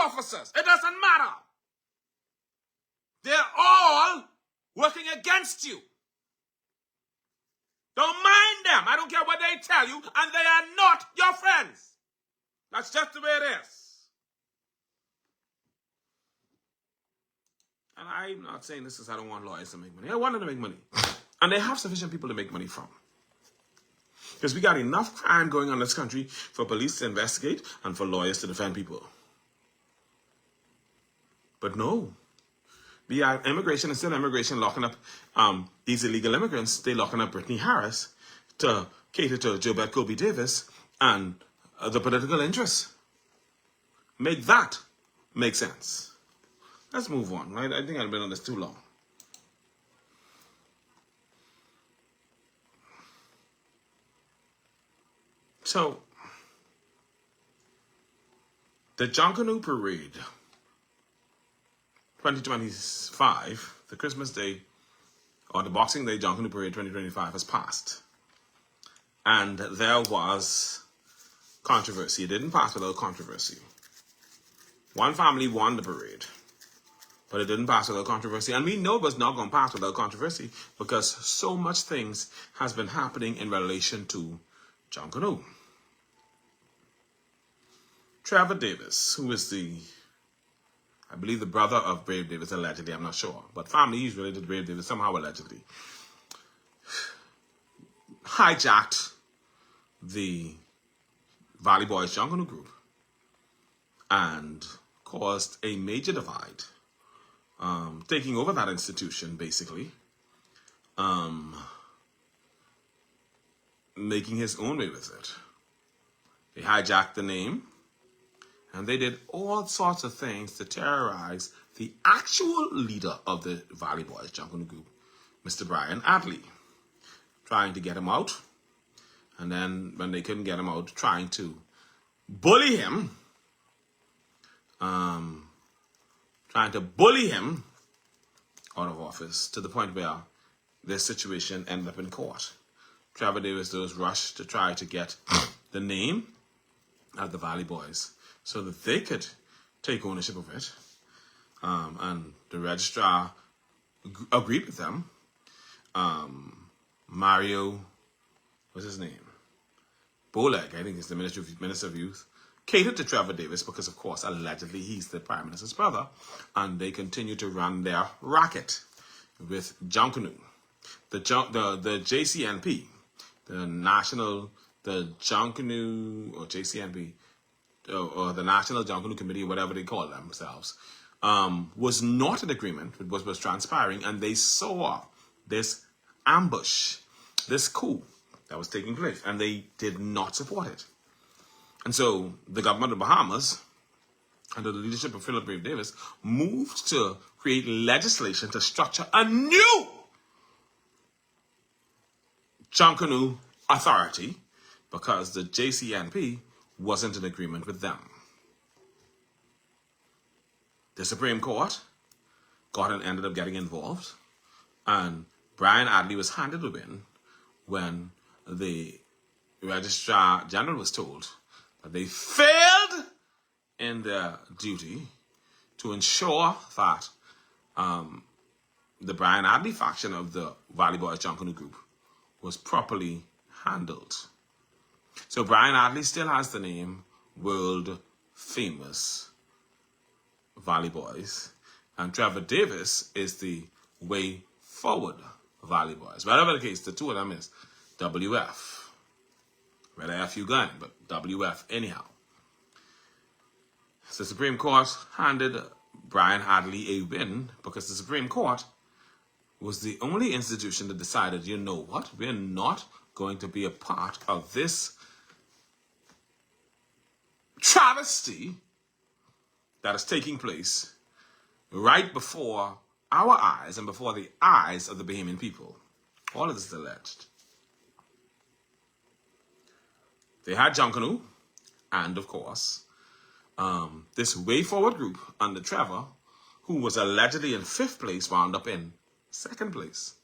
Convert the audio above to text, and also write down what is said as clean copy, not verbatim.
officers. It doesn't matter. They're all working against you. Don't mind them. I don't care what they tell you, and they are not your friends. That's just the way it is. And I'm not saying this is I don't want lawyers to make money. I want them to make money. And they have sufficient people to make money from. Because we got enough crime going on in this country for police to investigate and for lawyers to defend people. But no. We have immigration, instead of immigration locking up these illegal immigrants, they locking up Brittany Harris to cater to Jobette Colby Davis and the political interests. Make that make sense. Let's move on, right? I think I've been on this too long. So, the Junkanoo Parade 2025, the Christmas Day, or the Boxing Day Junkanoo Parade 2025 has passed. And there was controversy. It didn't pass without controversy. One family won the parade, but it didn't pass without controversy. And we know it was not going to pass without controversy because so much things has been happening in relation to Junkanoo. Trevor Davis, who is I believe the brother of Brave Davis, allegedly, I'm not sure, but family is related to Brave Davis somehow, allegedly, hijacked the Valley Boys Junkanoo group and caused a major divide, taking over that institution, basically, making his own way with it. They hijacked the name, and they did all sorts of things to terrorize the actual leader of the Valley Boys Junkanoo group, Mr. Brian Adley, trying to get him out. And then when they couldn't get him out, trying to bully him, out of office to the point where this situation ended up in court. Trevor Davis was rushed to try to get the name of the Valley Boys so that they could take ownership of it. And the registrar agreed with them. Mario, what's his name? Boleg, I think is the Minister of Youth, catered to Trevor Davis because, of course, allegedly he's the Prime Minister's brother. And they continue to run their racket with Junkanoo. The JCNP, the Junkanoo, or JCNP, or the National Junkanoo Committee, whatever they call themselves, was not in agreement with what was transpiring, and they saw this ambush, this coup that was taking place, and they did not support it. And so the government of Bahamas, under the leadership of Philip Brave Davis, moved to create legislation to structure a new Junkanoo authority because the JCNP wasn't in agreement with them. The Supreme Court ended up getting involved, and Brian Adley was handed a win when the Registrar General was told that they failed in their duty to ensure that the Brian Adley faction of the Valley Boys Junkanoo group was properly handled. So Brian Adley still has the name world famous Valley Boys, and Trevor Davis is the way forward Valley Boys. Whatever the case, the two of them is WF. Red FU gun, but WF anyhow. So the Supreme Court handed Brian Adley a win because the Supreme Court was the only institution that decided, you know what, we're not going to be a part of this travesty that is taking place right before our eyes and before the eyes of the Bahamian people. All of this is alleged. They had Junkanoo, and of course, this Way Forward group under Trevor, who was allegedly in 5th place, wound up in 2nd place.